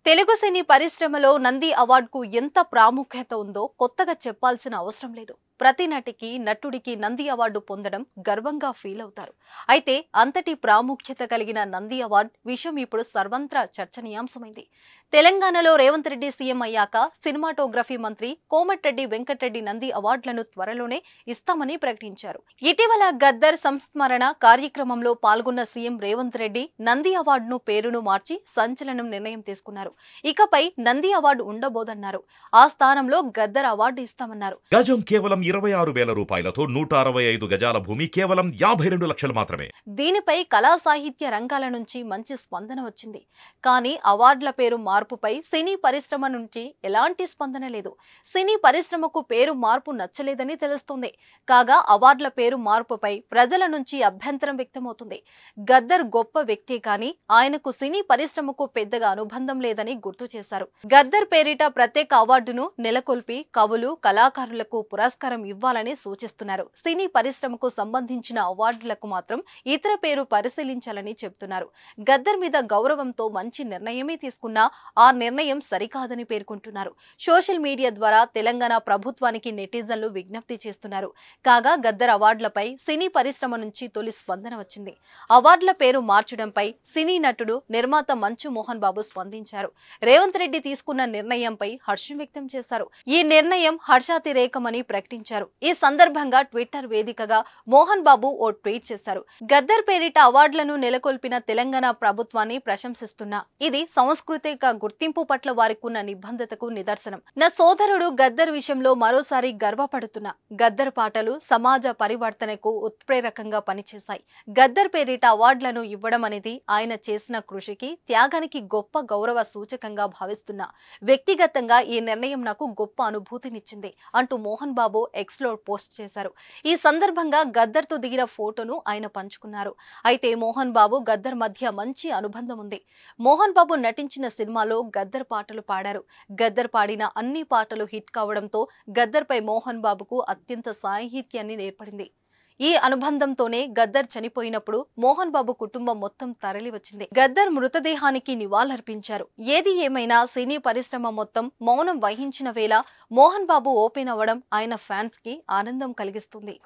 తెలుగు సినీ పరిశ్రమలో నంది అవార్డుకు ఎంత ప్రాముఖ్యత ఉందో కొత్తగా చెప్పాల్సిన అవసరం లేదు. ప్రతి నటికి నటుడికి నంది అవార్డు పొందడం గర్వంగా ఫీల్ అవుతారు. అయితే అంతటి ప్రాముఖ్యత కలిగిన నంది అవార్డు విషయం ఇప్పుడు సర్వత్రా చర్చనీయాంశమైంది. తెలంగాణలో రేవంత్ రెడ్డి సీఎం అయ్యాక సినిమాటోగ్రఫీ మంత్రి కోమటిరెడ్డి వెంకటరెడ్డి నంది అవార్డులను త్వరలోనే ఇస్తామని ప్రకటించారు. ఇటీవల గద్దర్ సంస్మరణ కార్యక్రమంలో పాల్గొన్న సీఎం రేవంత్ రెడ్డి నంది అవార్డును పేరును మార్చి సంచలనం నిర్ణయం తీసుకున్నారు. ఇకపై నంది అవార్డు ఉండబోదన్నారు. ఆ స్థానంలో గద్దర్ అవార్డు ఇస్తామన్నారు. గజం కేవలం 26,000 రూపాయలతో 165 గజాల భూమి కేవలం 52 లక్షలు మాత్రమే. దీనిపై కళా సాహిత్య రంగాల నుంచి మంచి స్పందన వచ్చింది. కానీ అవార్డుల పేరు మార్పుపై సినీ పరిశ్రమ నుంచి ఎలాంటి స్పందన లేదు. సినీ పరిశ్రమకు పేరు మార్పు నచ్చలేదని తెలుస్తుంది. కాగా అవార్డుల పేరు మార్పుపై ప్రజల నుంచి అభ్యంతరం వ్యక్తమవుతుంది. గద్దర్ గొప్ప వ్యక్తే కానీ ఆయనకు సినీ పరిశ్రమకు పెద్దగా అనుబంధం లేదని గుర్తు చేశారు. గద్దర్ పేరిట ప్రత్యేక అవార్డును నెలకొల్పి కవులు కళాకారులకు పురస్కారం ఇవ్వాలని సూచిస్తున్నారు. సినీ పరిశ్రమకు సంబంధించిన అవార్డులకు మాత్రం ఇతర పేరు పరిశీలించాలని చెబుతున్నారు. గద్దర్ మీద గౌరవంతో మంచి నిర్ణయమే తీసుకున్నా ఆ నిర్ణయం సరికాదని పేర్కొంటున్నారు. సోషల్ మీడియా ద్వారా తెలంగాణ ప్రభుత్వానికి నెటిజన్లు విజ్ఞప్తి చేస్తున్నారు. కాగా గద్దర్ అవార్డులపై సినీ పరిశ్రమ నుంచి తొలి స్పందన వచ్చింది. అవార్డుల పేరు మార్చడంపై సినీ నటుడు నిర్మాత మంచు మోహన్ బాబు స్పందించారు. రేవంత్ రెడ్డి తీసుకున్న నిర్ణయంపై హర్షం వ్యక్తం చేశారు. ఈ నిర్ణయం హర్షాతిరేకమని ప్రకటించారు. ఈ సందర్భంగా ట్విట్టర్ వేదికగా మోహన్ బాబు ఓ ట్వీట్ చేశారు. గద్దర్ పేరిట అవార్డులను నెలకొల్పిన తెలంగాణ ప్రభుత్వాన్ని ప్రశంసిస్తున్నా. ఇది సాంస్కృతిక గుర్తింపు పట్ల వారికున్న నిబద్ధతకు నిదర్శనం. నా సోదరుడు గద్దర్ విషయంలో మరోసారి గర్వపడుతున్నా. గద్దర్ పాటలు సమాజ పరివర్తనకు ఉత్ప్రేరకంగా పనిచేశాయి. గద్దర్ పేరిట అవార్డులను ఇవ్వడం అనేది ఆయన చేసిన కృషికి త్యాగానికి గొప్ప గౌరవ సూచకంగా భావిస్తున్నా. వ్యక్తిగతంగా ఈ నిర్ణయం నాకు గొప్ప అనుభూతినిచ్చింది అంటూ మోహన్ బాబు ఎక్స్ లో పోస్ట్ చేశారు. ఈ సందర్భంగా గద్దర్ తో దిగిన ఫోటోను ఆయన పంచుకున్నారు. అయితే మోహన్ బాబు గద్దర్ మధ్య మంచి అనుబంధం ఉంది. మోహన్ బాబు నటించిన సినిమాలో గద్దర్ పాటలు పాడారు. గద్దర్ పాడిన అన్ని పాటలు హిట్ కావడంతో గద్దర్ పై మోహన్ బాబుకు అత్యంత సాహిత్యాన్ని ఏర్పడింది. ఈ అనుబంధంతోనే గద్దర్ చనిపోయినప్పుడు మోహన్ బాబు కుటుంబం మొత్తం తరలి వచ్చింది. గద్దర్ మృతదేహానికి నివాళులర్పించారు. ఏది ఏమైనా సినీ పరిశ్రమ మొత్తం మౌనం వహించిన వేళ మోహన్ బాబు ఓపెన్ అవ్వడం ఆయన ఫ్యాన్స్ కి ఆనందం కలిగిస్తుంది.